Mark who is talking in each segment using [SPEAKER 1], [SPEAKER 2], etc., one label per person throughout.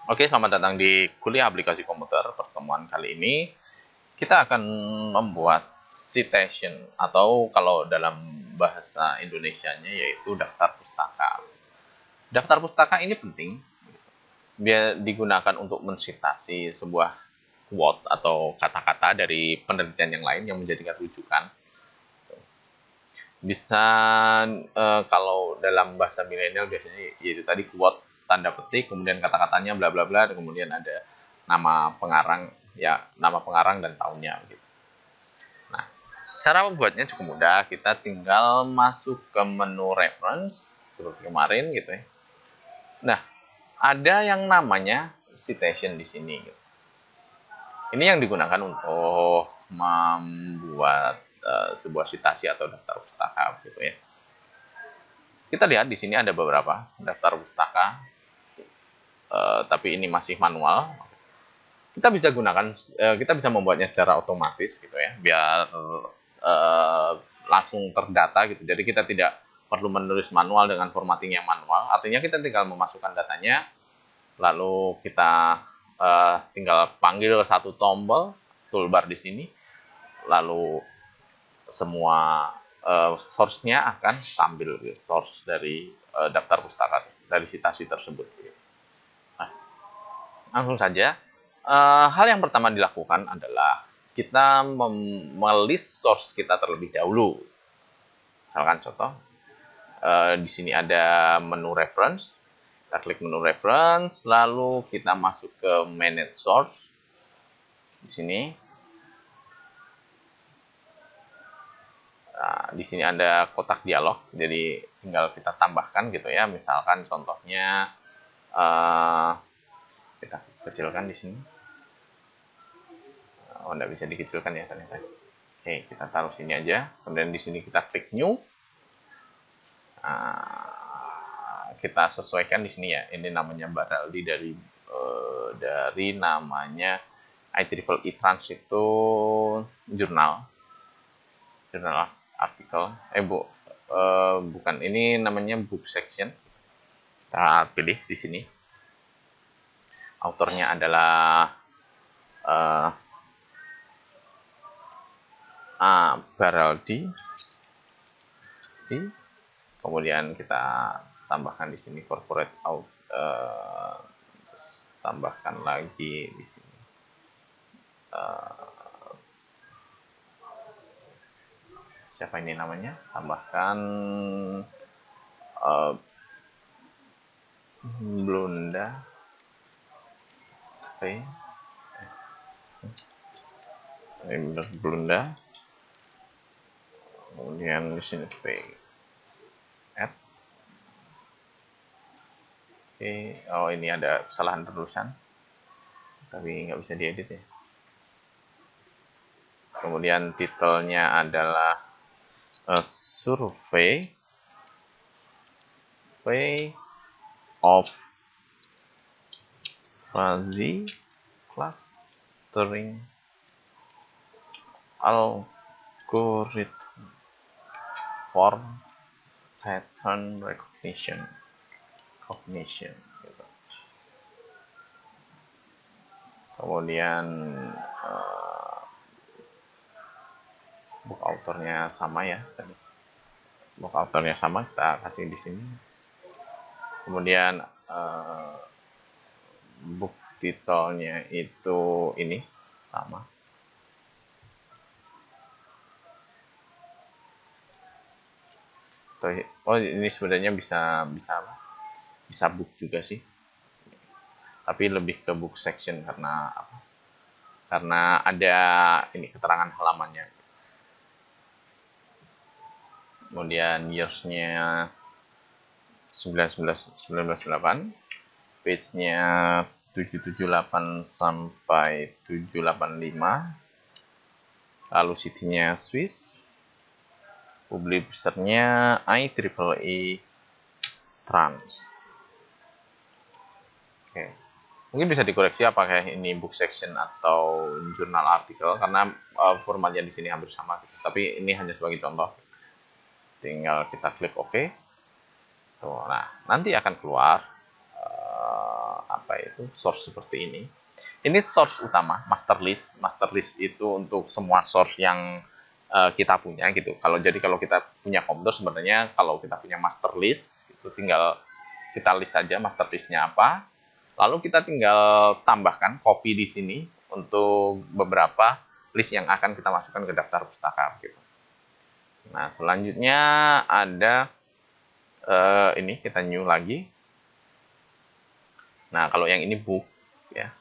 [SPEAKER 1] Oke, selamat datang di kuliah aplikasi komputer. Pertemuan kali ini kita akan membuat citation atau kalau dalam bahasa Indonesianya yaitu daftar pustaka. Daftar pustaka ini penting biar digunakan untuk mensitasi sebuah quote atau kata-kata dari penelitian yang lain yang menjadikan rujukan. Bisa kalau dalam bahasa milenial biasanya yaitu tadi quote tanda petik, kemudian kata-katanya bla bla bla, kemudian ada nama pengarang nama pengarang dan tahunnya gitu. Nah, cara membuatnya cukup mudah, kita tinggal masuk ke menu reference seperti kemarin gitu ya. Nah, ada yang namanya citation di sini gitu. Ini yang digunakan untuk membuat sebuah citasi atau daftar pustaka gitu ya. Kita lihat di sini ada beberapa daftar pustaka, tapi ini masih manual. Kita bisa membuatnya secara otomatis gitu ya, biar langsung terdata gitu. Jadi kita tidak perlu menulis manual dengan formatting yang manual. Artinya kita tinggal memasukkan datanya, lalu kita tinggal panggil satu tombol toolbar di sini, lalu semua source-nya akan tampil gitu, source dari daftar pustaka dari citasi tersebut. Nah, langsung saja, hal yang pertama dilakukan adalah kita melist source kita terlebih dahulu. Misalkan contoh, di sini ada menu reference, kita klik menu reference, lalu kita masuk ke manage source. Di sini, di sini ada kotak dialog, jadi tinggal kita tambahkan gitu ya. Misalkan contohnya kita kecilkan di sini. Oh, nggak bisa dikecilkan ya ternyata. Oke, kita taruh sini aja. Kemudian di sini kita klik new. Kita sesuaikan di sini ya. Ini namanya Baraldi dari namanya IEEE Trans itu jurnal artikel. Bukan, ini namanya book section. Kita pilih di sini. Autornya adalah Baraldi. Kemudian kita tambahkan di sini corporate out, tambahkan lagi di sini siapa ini namanya, tambahkan Blunda ini Blunda, kemudian di sini add. Oh ini ada kesalahan penulisan tapi nggak bisa diedit ya. Kemudian titelnya adalah survey of fuzzy clustering algorithm for pattern recognition gitu. Kemudian book autornya sama ya tadi. Book autornya sama, kita kasih di sini. Kemudian book titelnya itu ini sama. Oh ini sebenarnya bisa book juga sih, tapi lebih ke book section karena apa? Karena ada ini keterangan halamannya. Kemudian years-nya 1998, page-nya 778 sampai 785, lalu city-nya Swiss, publisher-nya IEEE Trans. Oke. Mungkin bisa dikoreksi apakah ini book section atau jurnal artikel karena formatnya di sini hampir sama. Tapi ini hanya sebagai contoh. Tinggal kita klik OK. Tuh, nah nanti akan keluar apa itu source seperti ini. Ini source utama, master list. Master list itu untuk semua source yang kita punya gitu. Kalau kita punya komputer sebenarnya kalau kita punya master list itu tinggal kita list saja master listnya apa. Lalu kita tinggal tambahkan copy di sini untuk beberapa list yang akan kita masukkan ke daftar pustaka gitu. Nah, selanjutnya ada ini kita new lagi. Nah, kalau yang ini book ya.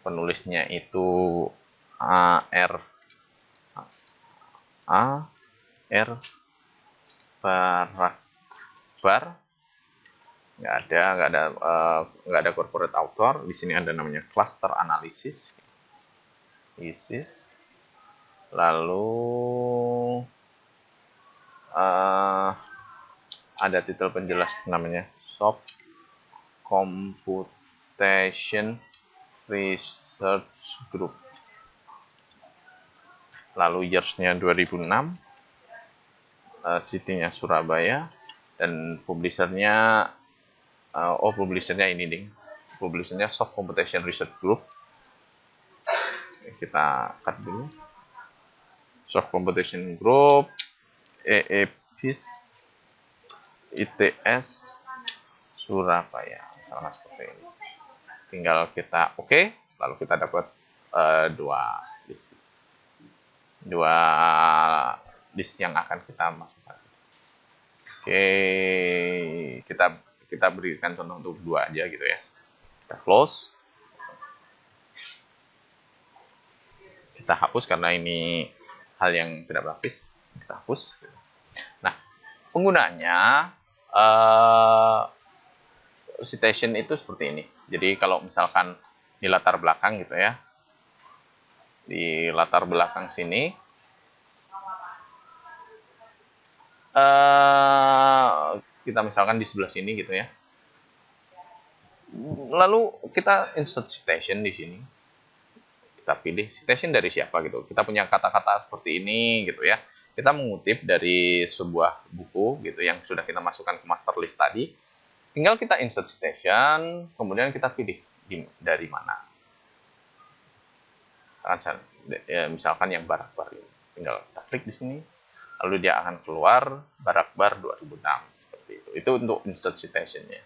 [SPEAKER 1] Penulisnya itu AR Barakbar. Nggak ada corporate author. Di sini ada namanya cluster analysis. Lalu ada titel penjelas namanya Soft Computation Research Group. Lalu years-nya 2006, city-nya Surabaya, dan publisher-nya publisher-nya ini ding. Publisher-nya Soft Computation Research Group. Kita cut dulu. Soft Computation Group, EEPIS, ITS, Surabaya, misalnya seperti ini. Tinggal kita oke, lalu kita dapat dua list yang akan kita masukkan. Oke, kita berikan contoh untuk dua aja gitu ya. Kita close. Kita hapus karena ini hal yang tidak praktis. Kita hapus. Nah, penggunaannya citation itu seperti ini. Jadi kalau misalkan di latar belakang gitu ya, di latar belakang sini kita misalkan di sebelah sini gitu ya. Lalu kita insert citation di sini. Kita pilih citation dari siapa gitu. Kita punya kata-kata seperti ini gitu ya. Kita mengutip dari sebuah buku gitu yang sudah kita masukkan ke master list tadi. Tinggal kita insert citation, kemudian kita pilih dari mana. Misalkan yang Barakbar ini. Tinggal kita klik di sini, lalu dia akan keluar Barakbar 2006 seperti itu. Itu untuk insert citation-nya.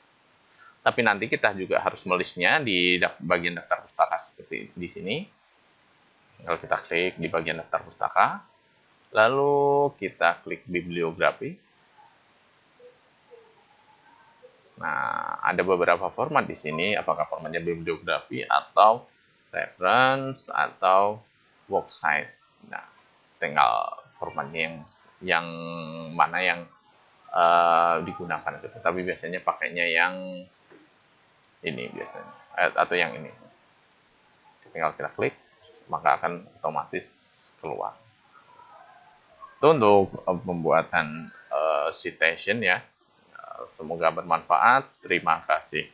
[SPEAKER 1] Tapi nanti kita juga harus melistnya di bagian daftar pustaka seperti di sini. Kalau kita klik di bagian daftar pustaka, lalu kita klik bibliografi. Nah, ada beberapa format di sini, apakah formatnya bibliografi atau reference atau worksite. Nah, tinggal formatnya yang mana yang digunakan gitu. Tapi biasanya pakainya yang ini biasanya atau yang ini. Tinggal kita klik, maka akan otomatis keluar. Itu untuk pembuatan citation ya. Semoga bermanfaat. Terima kasih.